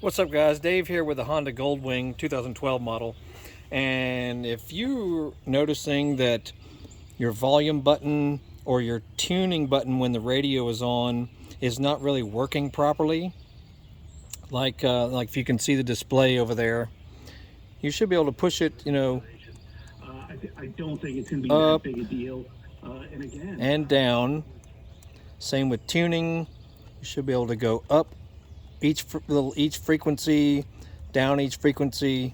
What's up guys, Dave here with the Honda GoldWing 2012 model. And if you're noticing that your volume button or your tuning button when the radio is on is not really working properly, like if you can see the display over there, you should be able to push it, I don't think it's going to be that big a deal. And again, and down. Same with tuning. You should be able to go up each frequency, down each frequency.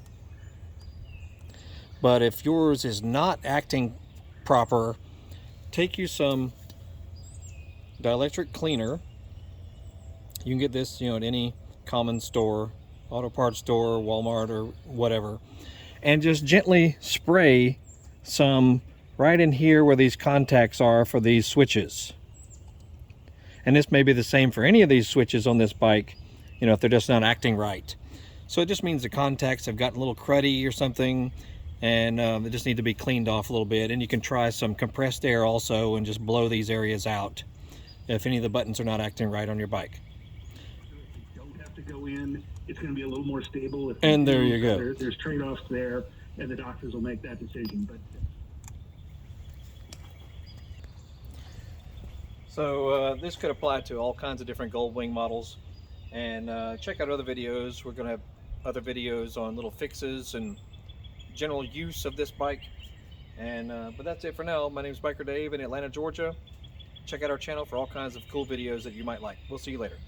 But if yours is not acting proper, take you some Dielectric Cleaner. You can get this, at any common store, auto parts store, Walmart, or whatever, and just gently spray some right in here where these contacts are for these switches. And this may be the same for any of these switches on this bike, if they're just not acting right. So it just means the contacts have gotten a little cruddy or something, and they just need to be cleaned off a little bit. And you can try some compressed air also and just blow these areas out if any of the buttons are not acting right on your bike. you don't have to go in. It's going to be a little more stable. And there you go. There's trade-offs there, and the doctors will make that decision. But So this could apply to all kinds of different GoldWing models. And check out other videos. We're going to have other videos on little fixes and general use of this bike. And but that's it for now. My name is Biker Dave in Atlanta, Georgia. Check out our channel for all kinds of cool videos that you might like. We'll see you later.